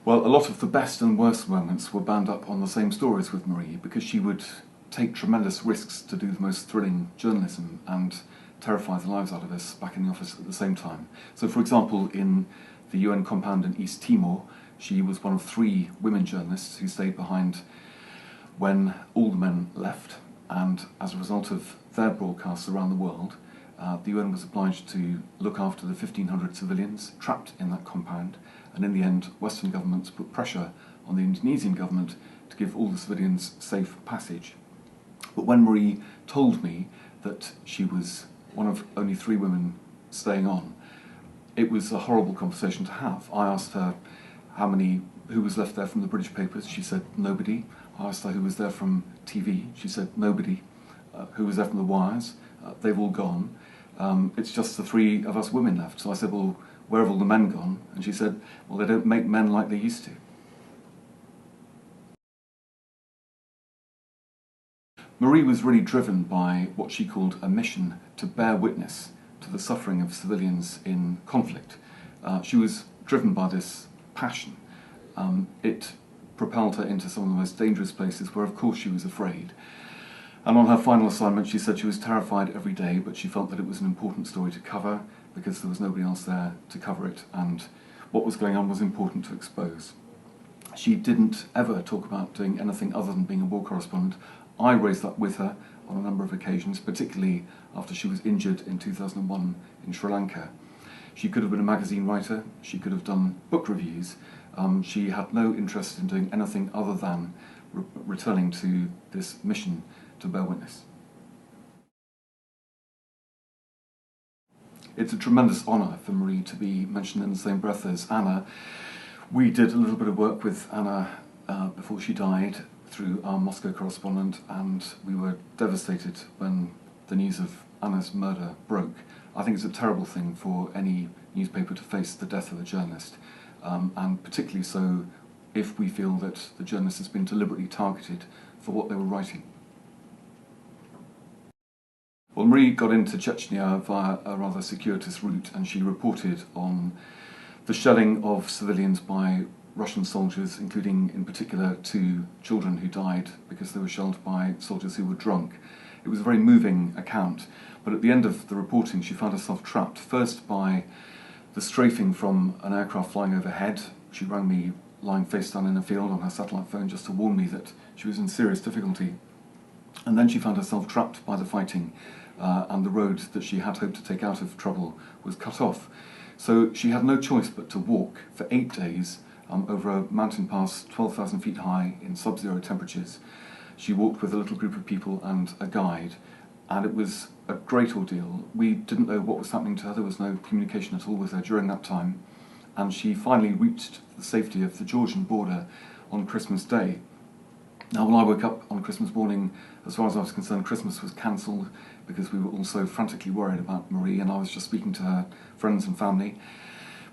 Well, a lot of the best and worst moments were bound up on the same stories with Marie, because she would take tremendous risks to do the most thrilling journalism and terrify the lives out of us back in the office at the same time. So, for example, in the UN compound in East Timor, she was one of 3 women journalists who stayed behind when all the men left, and as a result of their broadcasts around the world, the UN was obliged to look after the 1,500 civilians trapped in that compound, and in the end Western governments put pressure on the Indonesian government to give all the civilians safe passage. But when Marie told me that she was one of only 3 women staying on, it was a horrible conversation to have. I asked her who was left there from the British papers. She said nobody. I asked her who was there from TV. She said nobody. Who was there from the wires? They've all gone. It's just the 3 of us women left. So I said, well, where have all the men gone? And she said, well, they don't make men like they used to. Marie was really driven by what she called a mission to bear witness to the suffering of civilians in conflict. She was driven by this passion. It propelled her into some of the most dangerous places where, of course, she was afraid. And on her final assignment, she said she was terrified every day, but she felt that it was an important story to cover because there was nobody else there to cover it, and what was going on was important to expose. She didn't ever talk about doing anything other than being a war correspondent. I raised that with her on a number of occasions, particularly after she was injured in 2001 in Sri Lanka. She could have been a magazine writer, she could have done book reviews. She had no interest in doing anything other than returning to this mission to bear witness. It's a tremendous honour for Marie to be mentioned in the same breath as Anna. We did a little bit of work with Anna before she died through our Moscow correspondent, and we were devastated when the news of Anna's murder broke. I think it's a terrible thing for any newspaper to face the death of a journalist, and particularly so if we feel that the journalist has been deliberately targeted for what they were writing. Well, Marie got into Chechnya via a rather circuitous route, and she reported on the shelling of civilians by Russian soldiers, including in particular 2 children who died because they were shelled by soldiers who were drunk. It was a very moving account, but at the end of the reporting she found herself trapped, first by the strafing from an aircraft flying overhead. She rang me lying face down in a field on her satellite phone just to warn me that she was in serious difficulty. And then she found herself trapped by the fighting, and the road that she had hoped to take out of trouble was cut off. So she had no choice but to walk for 8 days over a mountain pass 12,000 feet high in sub-zero temperatures. She walked with a little group of people and a guide, and it was a great ordeal. We didn't know what was happening to her. There was no communication at all with her during that time, and she finally reached the safety of the Georgian border on Christmas Day. Now, when I woke up on Christmas morning, as far as I was concerned, Christmas was cancelled because we were all so frantically worried about Marie, and I was just speaking to her friends and family.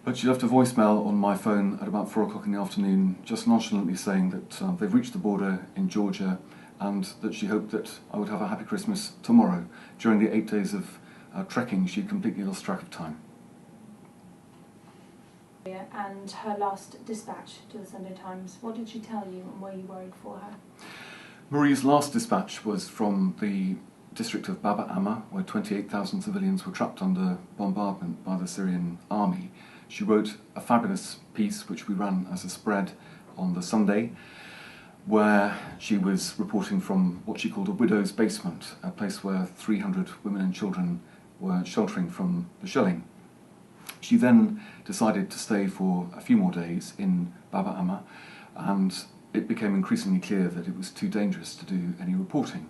But she left a voicemail on my phone at about 4 o'clock in the afternoon, just nonchalantly saying that they've reached the border in Georgia and that she hoped that I would have a happy Christmas tomorrow. During the 8 days of trekking, she completely lost track of time. And her last dispatch to the Sunday Times, what did she tell you and were you worried for her? Marie's last dispatch was from the district of Bab el-Amma, where 28,000 civilians were trapped under bombardment by the Syrian army. She wrote a fabulous piece which we ran as a spread on the Sunday, where she was reporting from what she called a widow's basement, a place where 300 women and children were sheltering from the shelling. She then decided to stay for a few more days in Bab el-Amma, and it became increasingly clear that it was too dangerous to do any reporting.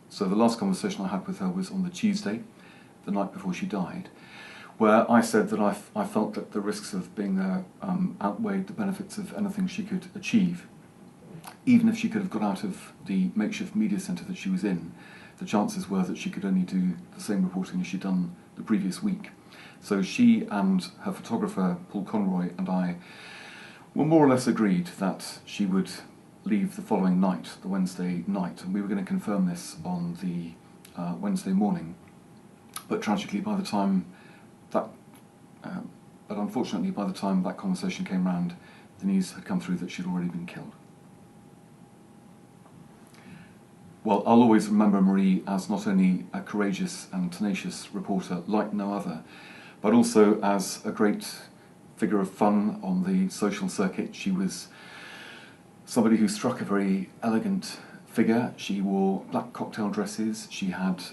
So the last conversation I had with her was on the Tuesday, the night before she died, where I said that I felt that the risks of being there outweighed the benefits of anything she could achieve. Even if she could have got out of the makeshift media centre that she was in, the chances were that she could only do the same reporting as she'd done the previous week. So she and her photographer, Paul Conroy, and I were more or less agreed that she would leave the following night, the Wednesday night, and we were going to confirm this on the Wednesday morning. But tragically, unfortunately, by the time that conversation came round, the news had come through that she'd already been killed. Well, I'll always remember Marie as not only a courageous and tenacious reporter like no other, but also as a great figure of fun on the social circuit. She was somebody who struck a very elegant figure. She wore black cocktail dresses. She had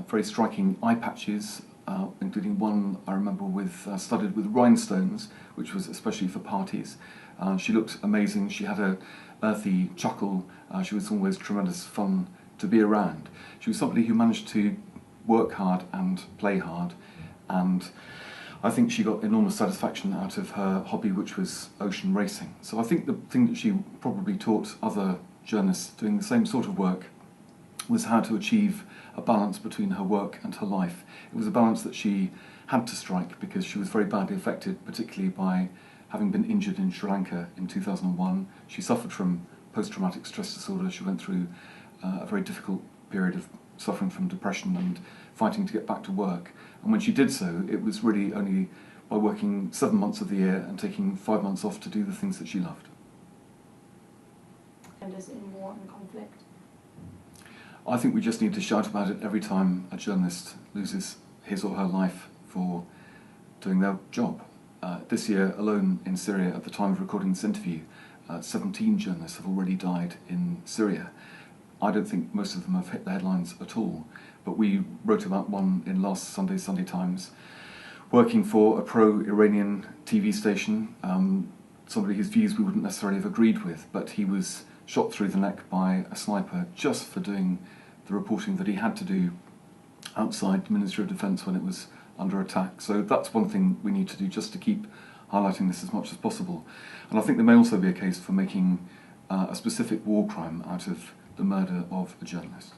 very striking eye patches, including one I remember with studded with rhinestones, which was especially for parties. She looked amazing. She had a earthy chuckle. She was always tremendous fun to be around. She was somebody who managed to work hard and play hard, and I think she got enormous satisfaction out of her hobby, which was ocean racing. So I think the thing that she probably taught other journalists doing the same sort of work was how to achieve a balance between her work and her life. It was a balance that she had to strike because she was very badly affected, particularly by having been injured in Sri Lanka in 2001. She suffered from post-traumatic stress disorder. She went through a very difficult period of suffering from depression and fighting to get back to work. And when she did so, it was really only by working 7 months of the year and taking 5 months off to do the things that she loved. And as in war and conflict? I think we just need to shout about it every time a journalist loses his or her life for doing their job. This year alone in Syria, at the time of recording this interview, 17 journalists have already died in Syria. I don't think most of them have hit the headlines at all, but we wrote about one in last Sunday's Sunday Times, working for a pro-Iranian TV station, somebody whose views we wouldn't necessarily have agreed with, but he was shot through the neck by a sniper just for doing the reporting that he had to do outside the Ministry of Defence when it was under attack. So that's one thing we need to do, just to keep highlighting this as much as possible. And I think there may also be a case for making a specific war crime out of the murder of a journalist.